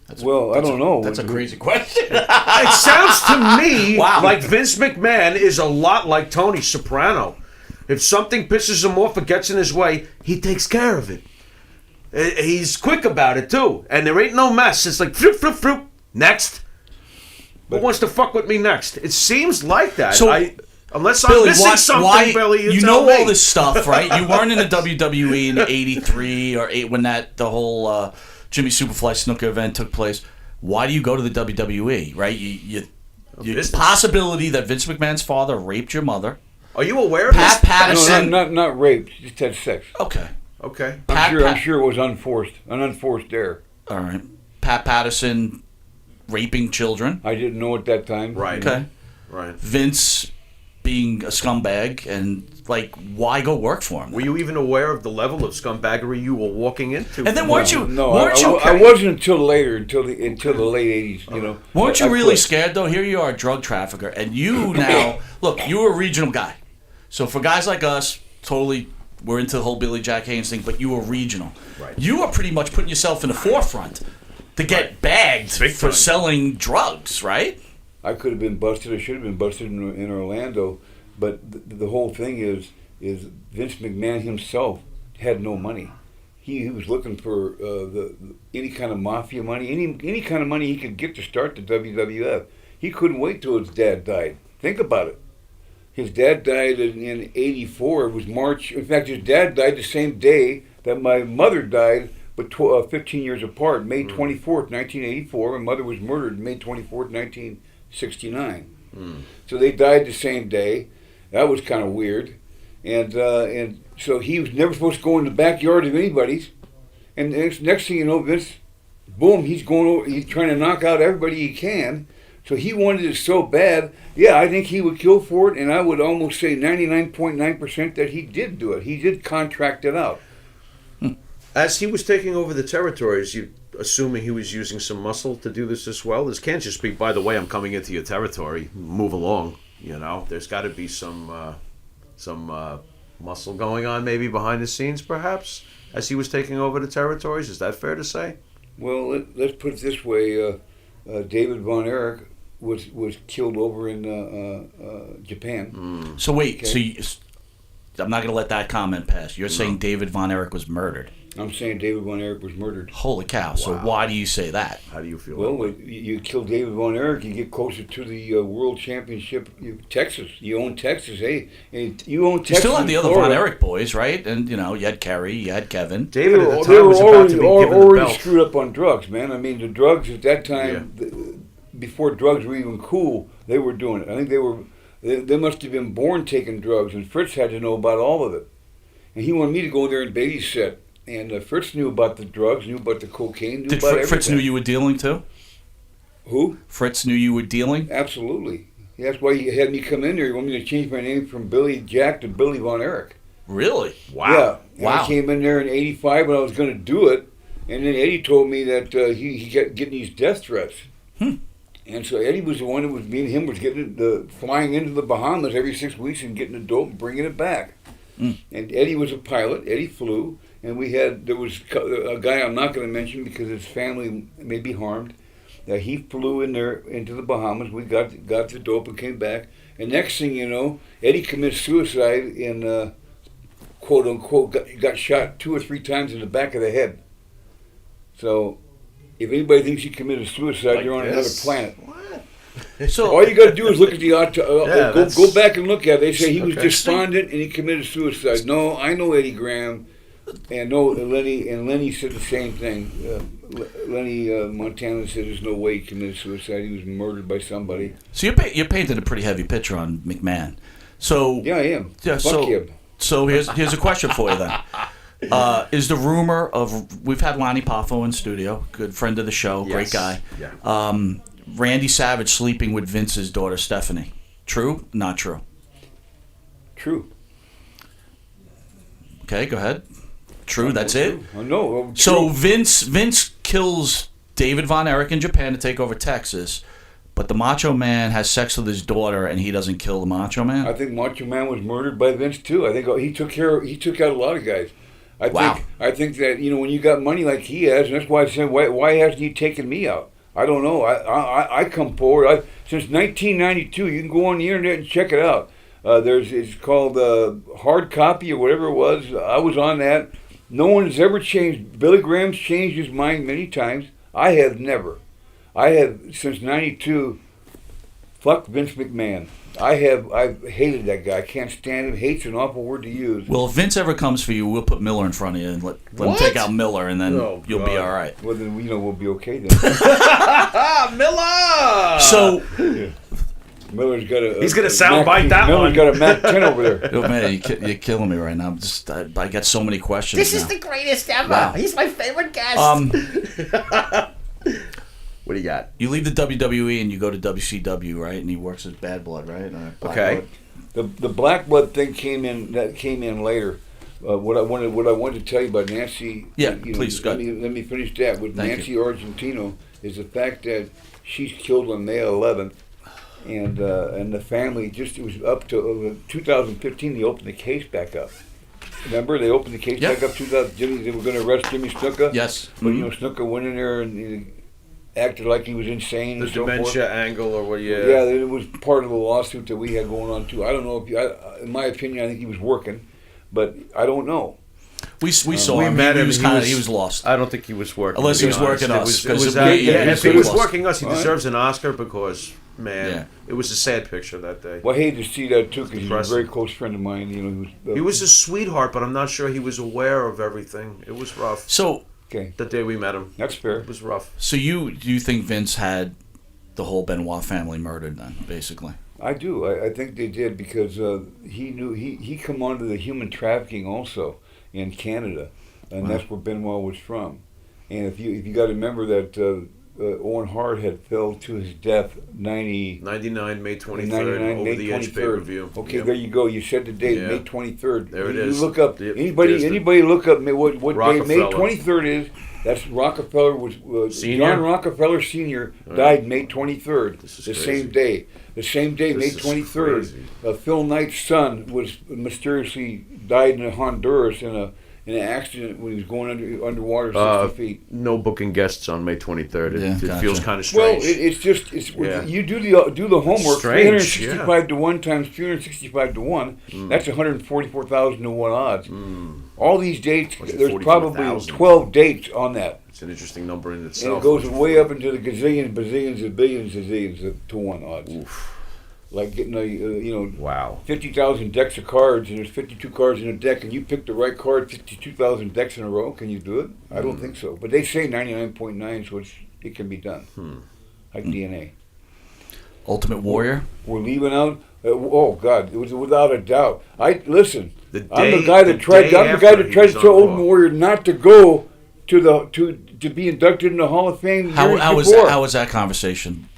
I don't know. That's a crazy question. It sounds to me like Vince McMahon is a lot like Tony Soprano. If something pisses him off or gets in his way, he takes care of it. He's quick about it, too. And there ain't no mess. It's like, floop, floop, floop. Next. Who wants to fuck with me next? It seems like that. So, unless Billy, I'm missing something, Billy, you know all this stuff, right? You weren't in the WWE in '83 or '8 when the whole Jimmy Superfly Snuka event took place. Why do you go to the WWE? Right? You business. possibility that Vince McMahon's father raped your mother. Are you aware of Pat this? Patterson. No, not rape. Just had sex. Okay. Okay. I'm sure it was an unforced error. All right. Pat Patterson raping children. I didn't know at that time. Right. Okay. Right. Vince being a scumbag, and like, why go work for him? Were you even aware of the level of scumbaggery you were walking into? And then weren't you? No, weren't you? I wasn't until later, until the late '80s. You know. Weren't I you really quit. scared though? Here you are, a drug trafficker, and you now look. You were a regional guy, so for guys like us, totally, we're into the whole Billy Jack Haynes thing. But you were regional. Right. You were pretty much putting yourself in the forefront to get bagged Big for time. selling drugs, right? I could have been busted. I should have been busted in Orlando. But the whole thing is Vince McMahon himself had no money. He was looking for any kind of mafia money, any kind of money he could get to start the WWF. He couldn't wait till his dad died. Think about it. His dad died in '84. It was March. In fact, his dad died the same day that my mother died, but 15 years apart. May 24th, 1984. My mother was murdered May 24th, 1969. So they died the same day. That was kind of weird. And so he was never supposed to go in the backyard of anybody's. And next thing you know, Vince, boom, he's going over, he's trying to knock out everybody he can. So he wanted it so bad. Yeah, I think he would kill for it, and I would almost say 99.9% that he did do it. He did contract it out. As he was taking over the territories, you assuming he was using some muscle to do this as well? This can't just be, by the way, I'm coming into your territory, move along. You know, there's got to be some muscle going on maybe behind the scenes, perhaps, as he was taking over the territories. Is that fair to say? Well, let's put it this way. David Von Erich was killed over in Japan. So wait, Okay. I'm not going to let that comment pass. You're saying David Von Erich was murdered. I'm saying David Von Erich was murdered. Holy cow! So why do you say that? How do you feel? Well, you kill David Von Erich, you get closer to the World Championship. Texas, you own Texas, hey, and you own Texas. You still have the other Von Florida. Erich boys, right? And you had Kerry, you had Kevin. David at the They time were was about to be given the already belt. screwed up on drugs, man. I mean, the drugs at that time, before drugs were even cool, they were doing it. I think they must have been born taking drugs, and Fritz had to know about all of it. And he wanted me to go there and babysit. And Fritz knew about the drugs, knew about the cocaine, knew Did about everything. Fritz knew you were dealing too? Who? Fritz knew you were dealing? Absolutely. That's why he had me come in there. He wanted me to change my name from Billy Jack to Billy Von Erich. Really? Wow. Yeah. And Wow. I came in there in '85 when I was going to do it, and then Eddie told me that he kept getting these death threats. And so Eddie was the one that was, me and him was getting flying into the Bahamas every 6 weeks and getting the dope and bringing it back. And Eddie was a pilot. Eddie flew. And there was a guy I'm not going to mention because his family may be harmed. He flew in there into the Bahamas. We got the dope and came back. And next thing you know, Eddie commits suicide and quote unquote got shot 2 or 3 times in the back of the head. So if anybody thinks he committed suicide, you're on another planet. So All you got to do is look at the go back and look at it. They say he was Okay. despondent and he committed suicide. No, I know Eddie Graham. And no, Lenny said the same thing. Lenny Montana said there's no way he committed suicide. He was murdered by somebody. So you're painting a pretty heavy picture on McMahon. So Yeah, I am. yeah. Fuck him. So here's a question for you then. Is the rumor of we've had Lonnie Poffo in studio, good friend of the show, great guy. Yeah. Randy Savage sleeping with Vince's daughter Stephanie. True? Not true. True. Okay, go ahead. True. That's it. No. So Vince kills David Von Erich in Japan to take over Texas, but the Macho Man has sex with his daughter and he doesn't kill the Macho Man. I think Macho Man was murdered by Vince too. I think he took out a lot of guys. I think that when you got money like he has, and that's why I said why hasn't he taken me out? I don't know. I come forward. Since 1992, you can go on the internet and check it out. It's called Hard Copy or whatever it was. I was on that. No one has ever changed. Billy Graham's changed his mind many times. I have never. I have, since '92, fuck Vince McMahon. I've hated that guy. I can't stand him. Hate's an awful word to use. Well, if Vince ever comes for you, we'll put Miller in front of you and let him take out Miller, and then you'll be all right. Well, then we'll be okay then. Miller. So Miller's got a. He's gonna soundbite that Miller's one. got a Mac 10 over there. oh, man, you're killing me right now. I got so many questions. This now. is the greatest ever. Wow. He's my favorite guest. What do you got? You leave the WWE and you go to WCW, right? And he works as Bad Blood, right? Black Okay. Blood. The Black Blood thing came in later. What I wanted to tell you about Nancy. Yeah, please, go ahead. Let me finish that. With Thank Nancy Argentino is the fact that she's killed on May 11th, and the family it was up to 2015. They opened the case back up. Remember, they opened the case back up. They were going to arrest Jimmy Snuka. Yes. But Snuka went in there and he acted like he was insane. The and so forth. dementia angle, or what? Yeah. Yeah, it was part of the lawsuit that we had going on too. I don't know if in my opinion, I think he was working, but I don't know. We saw we him. met He him. was he was lost. I don't think he was working. Unless to he be was working honest. us. If he was lost. working us, he deserves an Oscar because, man, Yeah. it was a sad picture that day. Well, I hated to see that too because he's a Impressive. very close friend of mine. He was a sweetheart, but I'm not sure he was aware of everything. It was rough. So okay. The day we met him, That's fair. it was rough. So do you think Vince had the whole Benoit family murdered then, basically? I do. I think they did because he knew he come onto the human trafficking also in Canada, and that's where Benoit was from. And if you got to remember that Owen Hart had fell to his death 99 May 23rd 99 over May the Edge 23rd. pay-per-view. Okay, Yep. there you go. You said the date, Yeah. May 23rd. There it You is. look up Yep. anybody There's the- look up what day May Rockefeller. 23rd is. That's Rockefeller Senior? John Rockefeller Sr. died May 23rd. This is the crazy. same day. The same day, This May is 23rd. crazy. Phil Knight's son was mysteriously died in Honduras in an accident when he was going underwater 60 feet. No booking guests on May 23rd. It, Yeah, it gotcha. feels kind of Well, strange. it's you do the homework. Strange, 365 to 1 times 365 to 1. That's 144,000 to 1 odds. All these dates, there's probably 44,000. 12 dates on that. It's an interesting number in And itself. it goes way up into the gazillions, bazillions, and billions of zillions to 1 odds. Like getting Wow. 50,000 decks of cards, and there's 52 cards in a deck, and you pick the right card 52,000 decks in a row. Can you do it? I don't think so. But they say 99.9, so it can be done. Like DNA. Ultimate Warrior? We're leaving out. Oh God, it was without a doubt. I'm the day- guy that the tried. day I'm the guy after that he tried was to tell on Ultimate Raw. Warrior not to go to be inducted in the Hall of Fame. How years was before. that conversation?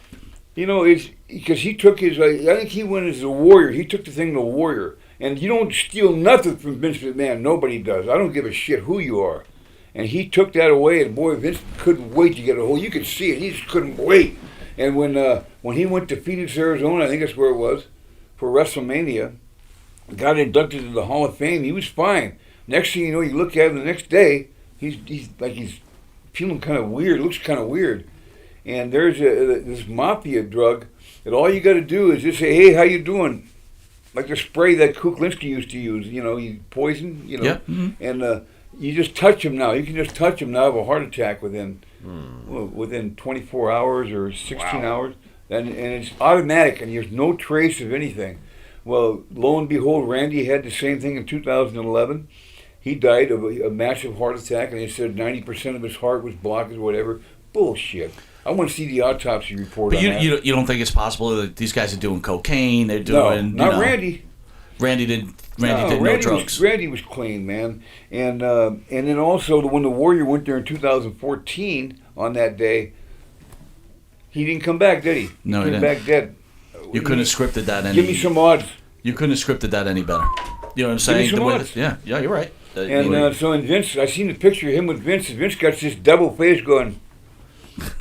It's because he took his. I think he went as a warrior. He took the thing to warrior, and you don't steal nothing from Vince McMahon. Nobody does. I don't give a shit who you are. And he took that away, and boy, Vince couldn't wait to get a hold. You could see it. He just couldn't wait. And when he went to Phoenix, Arizona, I think that's where it was, for WrestleMania, got inducted into the Hall of Fame. He was fine. Next thing you know, you look at him the next day, he's feeling kind of weird. Looks kind of weird. And there's this mafia drug that all you got to do is just say, "Hey, how you doing?" Like the spray that Kuklinski used to use. You poison. Yep. Mm-hmm. And you just touch him now. You can just touch him now. Have a heart attack within 24 hours or 16 hours, and it's automatic, and there's no trace of anything. Well, lo and behold, Randy had the same thing in 2011. He died of a massive heart attack, and they said 90% of his heart was blocked or whatever. Bullshit. I want to see the autopsy report. But on that. you don't think it's possible that these guys are doing cocaine? They're doing not Randy. Randy did no drugs. Randy was clean, man. And then also when the Warrior went there in 2014 on that day, he didn't come back, did he? No, he came didn't. back dead. You couldn't have scripted that any. Give me some odds. You couldn't have scripted that any better. You know what I'm saying? some The way odds. that- yeah, you're right. And so in Vince, I seen the picture of him with Vince. And Vince got this double face going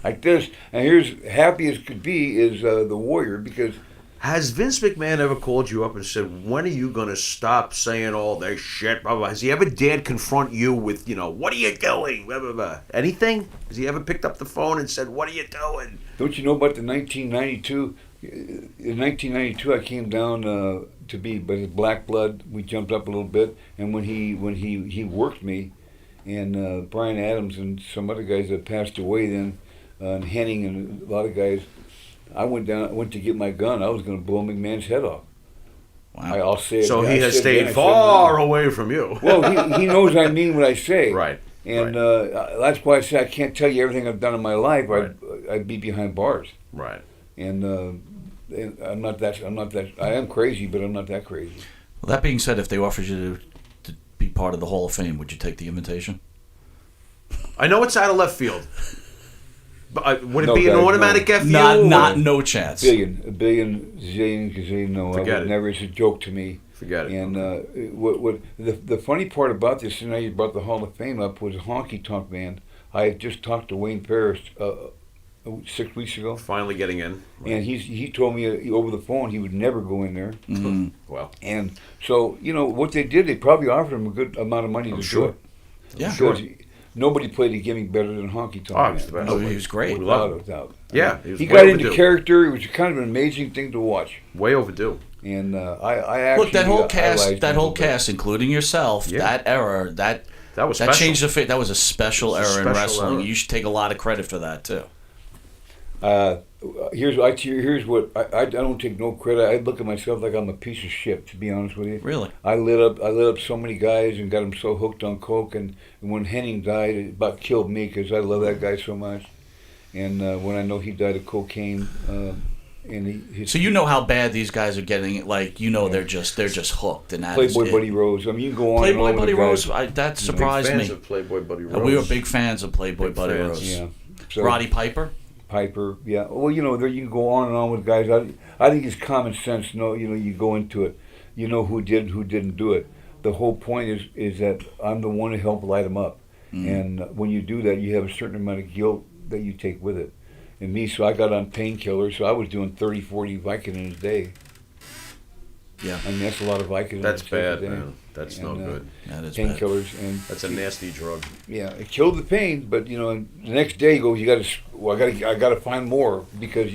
like this. And here's happy as could be is the Warrior because. Has Vince McMahon ever called you up and said, "When are you going to stop saying all this shit?" Blah, blah. Has he ever dared confront you with, "What are you doing?" Blah, blah, blah. Anything? Has he ever picked up the phone and said, "What are you doing?" Don't you know about the 1992? In 1992, I came down to be, but his Black Blood. We jumped up a little bit, and when he worked me, and Brian Adams and some other guys that passed away then, and Henning and a lot of guys. I went to get my gun. I was going to blow McMahon's head off. Wow. I'll say it. So he I has said stayed then, I far said no. away from you. Well, he knows I mean what I say. Right. And that's why I say I can't tell you everything I've done in my life. Right. I'd be behind bars. Right. And I'm not that. I am crazy, but I'm not that crazy. Well, that being said, if they offered you to be part of the Hall of Fame, would you take the invitation? I know it's out of left field. But would it No, be an guys, automatic no. FU? No chance. A billion, zillion, gazillion. No, Forget I would it. never. It's a joke to me. Forget it. And what the funny part about this, and now you brought the Hall of Fame up, was Honky Tonk Man. I had just talked to Wayne Parrish 6 weeks ago, Finally getting in. and he told me over the phone he would never go in there. Mm. Well, And so what they did, they probably offered him a good amount of money to sure. do it. Yeah. Because nobody played the gimmick better than Honky Tonk Oh, Man. he's the best. Oh, he was great. We love him. Without a doubt. Yeah, he was way got into overdue. character. It was kind of an amazing thing to watch. Way overdue. And I actually Look, that whole idolized him. cast, including yourself, Yeah. that era, that was special. changed the fate. That was a special It was a era in special wrestling. era. You should take a lot of credit for that too. Here's what I don't take no credit. I look at myself like I'm a piece of shit, to be honest with you. Really? I lit up so many guys and got them so hooked on coke. And when Henning died, it about killed me because I love that guy so much. And when I know he died of cocaine, So you know how bad these guys are getting. Like they're just hooked, and that Playboy is Buddy it. Rose. I mean, you can go on Playboy and on Buddy with the guys. Rose. That surprised Fans me. of Playboy Buddy Rose. We were big fans of Playboy Big Buddy fans. Rose. Yeah. So, Roddy Piper. Piper, yeah. Well, there you can go on and on with guys. I think it's common sense. You go into it. You know who did and who didn't do it. The whole point is that I'm the one to help light them up. And when you do that, you have a certain amount of guilt that you take with it. And me, so I got on painkillers, so I was doing 30, 40 Vicodin a day. Yeah. I mean, that's a lot of Vicodin. That's to take bad, a day. man. That's no good. That is bad. Painkillers and That's a nasty drug. yeah, it killed the pain. But the next day you go, I got to find more because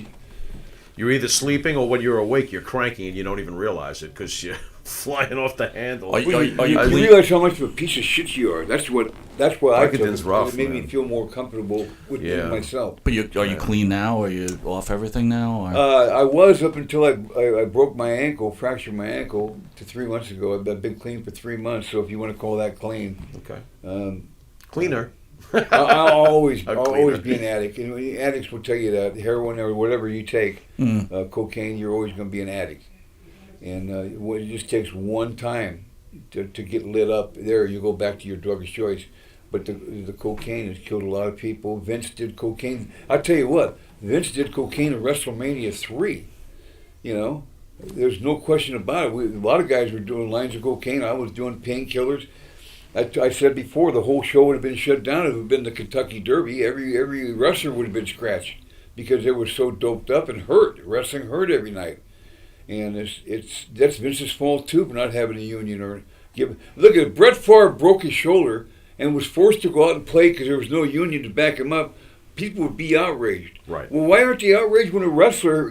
You're either sleeping or when you're awake, you're cranky and you don't even realize it because you're flying off the handle. Are you you clean? realize how much of a piece of shit you are. That's what I took. Vicodin's rough, It made me man. feel more comfortable with myself. But are you clean now? Are you off everything now? Or? I was up until I broke my ankle, fractured my ankle 3 months ago. I've been clean for 3 months, so if you want to call that clean. Okay. Cleaner. I'll always cleaner. be an addict. And addicts will tell you that heroin or whatever you take, cocaine, you're always going to be an addict. And it just takes one time to get lit up. There, you go back to your drug of choice. But the cocaine has killed a lot of people. Vince did cocaine. I'll tell you what, Vince did cocaine at WrestleMania 3. There's no question about it. A lot of guys were doing lines of cocaine. I was doing painkillers. I said before, the whole show would have been shut down if it had been the Kentucky Derby. Every wrestler would have been scratched because they were so doped up and hurt. Wrestling hurt every night. And that's Vince's fault too for not having a union look at it, Brett Favre broke his shoulder and was forced to go out and play because there was no union to back him up. People would be outraged. Right. Well, why aren't they outraged when a wrestler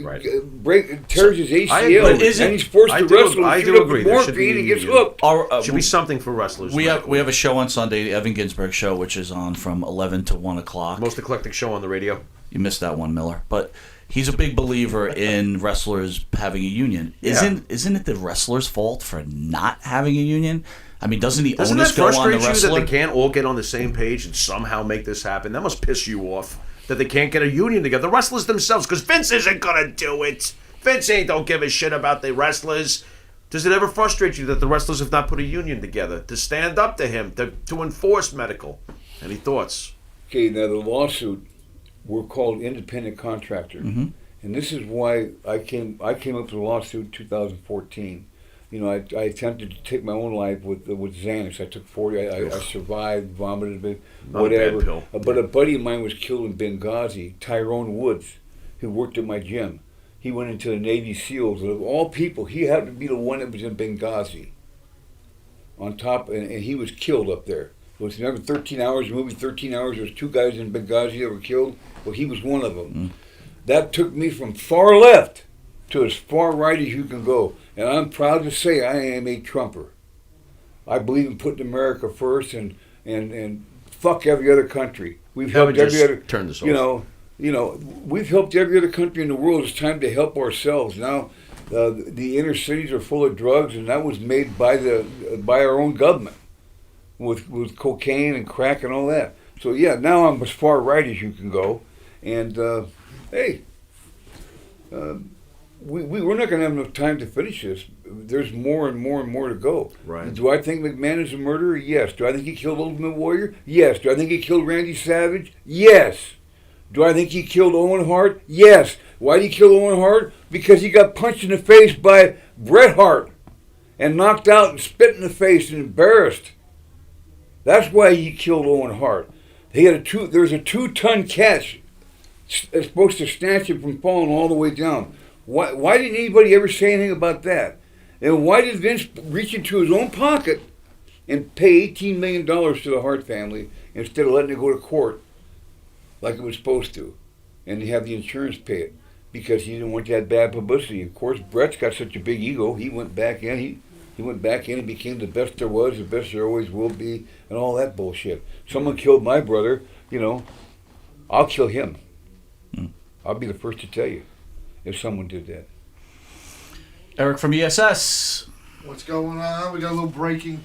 tears his ACL agree. and he's forced to wrestle I and do shoot up agree. with There should morphine be, and gets hooked? Should be something for wrestlers. We have a show on Sunday, the Evan Ginsberg show, which is on from 11 to 1 o'clock. Most eclectic show on the radio. You missed that one, Miller. But he's a big believer in wrestlers having a union. Isn't it the wrestler's fault for not having a union? I mean, doesn't the Doesn't onus that go on the frustrate you that wrestler? they can't all get on the same page and somehow make this happen? That must piss you off that they can't get a union together. The wrestlers themselves, because Vince isn't going to do it. Vince don't give a shit about the wrestlers. Does it ever frustrate you that the wrestlers have not put a union together to stand up to him, to enforce medical? Any thoughts? Okay, now the lawsuit, we're called independent contractors. Mm-hmm. And this is why I came up with the lawsuit in 2014. I attempted to take my own life with Xanax. I took 40. I survived, vomited a bit, Not whatever. a bad pill. But a buddy of mine was killed in Benghazi, Tyrone Woods, who worked at my gym. He went into the Navy SEALs. Of all people, he happened to be the one that was in Benghazi. On top, and he was killed up there. It was remember 13 hours, movie 13 hours. There was 2 guys in Benghazi that were killed. Well, he was one of them. That took me from far left to as far right as you can go. And I'm proud to say I am a Trumper. I believe in putting America first and fuck every other country. We've helped every other. Turn this off. we've helped every other country in the world. It's time to help ourselves now. The inner cities are full of drugs, and that was made by our own government with cocaine and crack and all that. So yeah, now I'm as far right as you can go, and hey, we're not going to have enough time to finish this. There's more and more and more to go. Right. Do I think McMahon is a murderer? Yes. Do I think he killed Ultimate Warrior? Yes. Do I think he killed Randy Savage? Yes. Do I think he killed Owen Hart? Yes. Why did he kill Owen Hart? Because he got punched in the face by Bret Hart and knocked out and spit in the face and embarrassed. That's why he killed Owen Hart. There's a 2-ton catch that's supposed to snatch him from falling all the way down. Why didn't anybody ever say anything about that? And why did Vince reach into his own pocket and pay $18 million to the Hart family instead of letting it go to court like it was supposed to, and have the insurance pay it? Because he didn't want that bad publicity. Of course, Brett's got such a big ego. He went back in. He went back in and became the best there was, the best there always will be, and all that bullshit. Someone killed my brother, I'll kill him. I'll be the first to tell you if someone did that. Eric from ESS. What's going on? We got a little breaking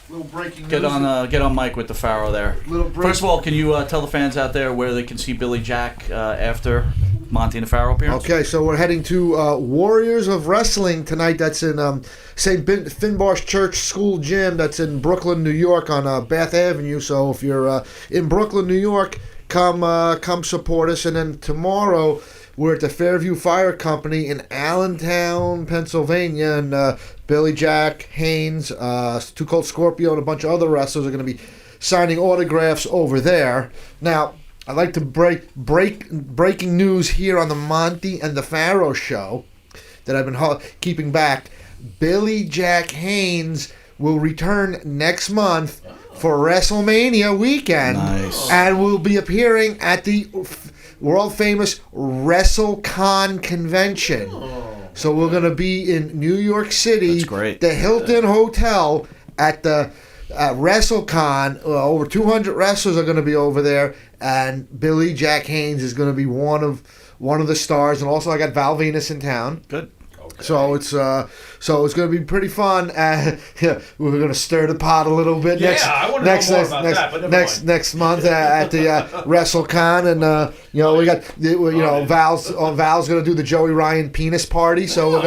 news. Get on mic with the Pharaoh there. First of all, can you tell the fans out there where they can see Billy Jack after Monte the Pharaoh appearance? Okay, so we're heading to Warriors of Wrestling tonight. That's in St. Finbar's Church School Gym. That's in Brooklyn, New York on Bath Avenue. So if you're in Brooklyn, New York, come support us. And then tomorrow, we're at the Fairview Fire Company in Allentown, Pennsylvania, and Billy Jack Haynes, Too Cold Scorpio, and a bunch of other wrestlers are going to be signing autographs over there. Now, I'd like to breaking news here on the Monte and the Pharaoh show that I've been keeping back. Billy Jack Haynes will return next month for WrestleMania weekend, and will be appearing at the world famous WrestleCon convention. So we're going to be in New York City. That's great. The Hilton Hotel at the WrestleCon. Over 200 wrestlers are going to be over there, and Billy Jack Haynes is going to be one of the stars. And also, I got Val Venus in town. Good. Okay. So it's going to be pretty fun. We're going to stir the pot a little bit I want to know more about that. But next month at the WrestleCon, and we got Val's going to do the Joey Ryan penis party. So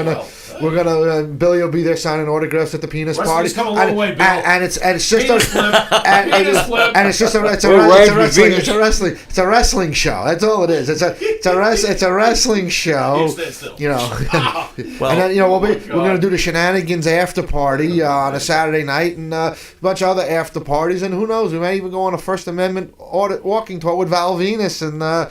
we're gonna Billy will be there signing autographs at the penis party. Come a long way, Bill. And it's just it's a wrestling show. That's all it is. It's a wrestling show. Well, and then we're gonna do the Shenanigans after party on a Saturday night, and a bunch of other after parties, and who knows, we may even go on a First Amendment walking tour with Val Venus and and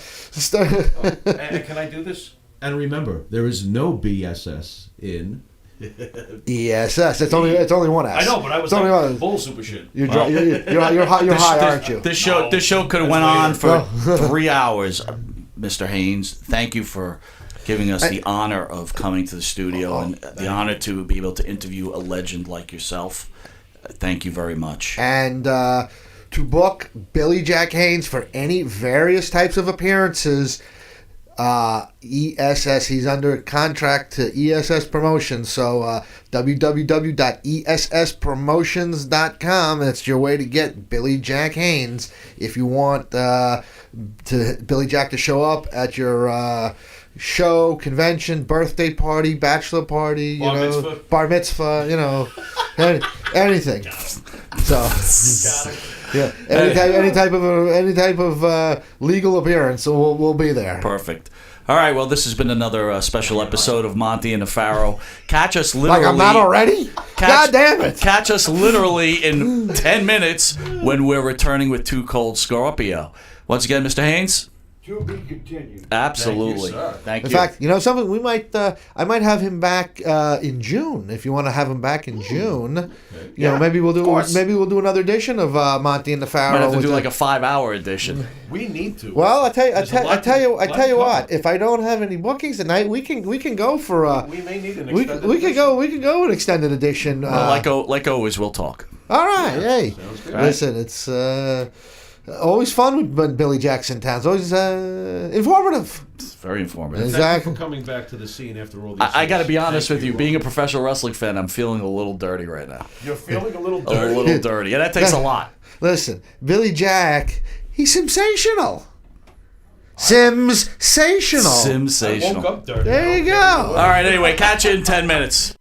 can I do this? And remember, there is no BSS in ESS. It's only one S. I know, but I was like bull super shit. You're high, aren't you? This show could have went on for 3 hours. Mr. Haynes, thank you for giving us the honor of coming to the studio and the honor to be able to interview a legend like yourself. Thank you very much. And to book Billy Jack Haynes for any various types of appearances, ESS, he's under contract to ESS Promotions, so www.esspromotions.com. That's your way to get Billy Jack Haynes if you want Billy Jack to show up at your show, convention, birthday party, bachelor party, bar mitzvah, anything. So yeah, any type of legal appearance, so we'll be there. Perfect. All right, well, this has been another special episode of Monte and the Pharaoh. Catch us literally. Like I'm not already? God damn it. Catch us literally in 10 minutes when we're returning with Too Cold Scorpio. Once again, Mr. Haynes. To be continued. Absolutely. Thank you. In fact, something we might. I might have him back in June. If you want to have him back in June, maybe we'll do another edition of Monte and the Pharaoh. Might have to do like a 5-hour edition. We need to. Well, I tell you what. If I don't have any bookings tonight, we can go for. We may need an extended. We could go an extended edition. Like always, we'll talk. All right. Hey, Sounds good. listen, it's. Always fun when Billy Jack's in town. It's always informative. It's very informative. Exactly. Thank you for coming back to the scene after all these I got to years. be honest Thank with you. Being a professional wrestling fan, I'm feeling a little dirty right now. You're feeling a little A dirty. little dirty. And that takes a lot. Listen, Billy Jack, he's sensational. Sensational. I woke Sensational. up dirty. There you go. All right, anyway, catch you in 10 minutes.